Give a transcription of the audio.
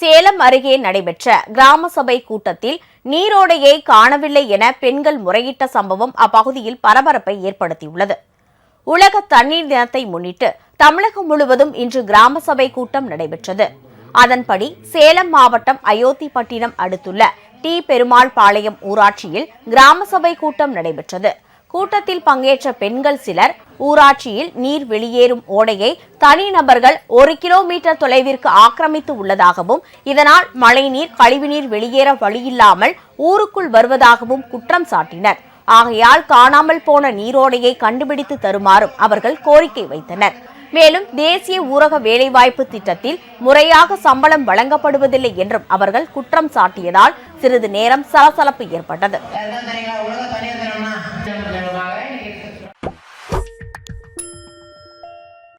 சேலம் அருகே நடைபெற்ற கிராம சபை கூட்டத்தில் நீரோடையை காணவில்லை என பெண்கள் முறையிட்ட சம்பவம் அப்பகுதியில் பரபரப்பை ஏற்படுத்தியுள்ளது. உலக தண்ணீர் தினத்தை முன்னிட்டு தமிழகம் முழுவதும் இன்று கிராம சபை கூட்டம் நடைபெற்றது. அதன்படி சேலம் மாவட்டம் அயோத்திப்பட்டினம் அடுத்துள்ள டி பெருமாள் பாளையம் ஊராட்சியில் கிராம சபை கூட்டம் நடைபெற்றது. கூட்டத்தில் பங்கேற்ற பெண்கள் சிலர் ஊராட்சியில் நீர் வெளியேறும் ஓடையை தனிநபர்கள் 1 கிலோமீட்டர் தொலைவிற்கு ஆக்கிரமித்து உள்ளதாகவும், இதனால் மழைநீர் கழிவுநீர் வெளியேற வழியில்லாமல் ஊருக்குள் வருவதாகவும் குற்றம் சாட்டினர். ஆகையால் காணாமல் போன நீரோடையை கண்டுபிடித்து தருமாறும் அவர்கள் கோரிக்கை வைத்தனர். மேலும் தேசிய ஊரக வேலைவாய்ப்பு திட்டத்தில் முறையாக சம்பளம் வழங்கப்படுவதில்லை என்றும் அவர்கள் குற்றம் சாட்டியதால் சிறிது நேரம் சலசலப்பு ஏற்பட்டது.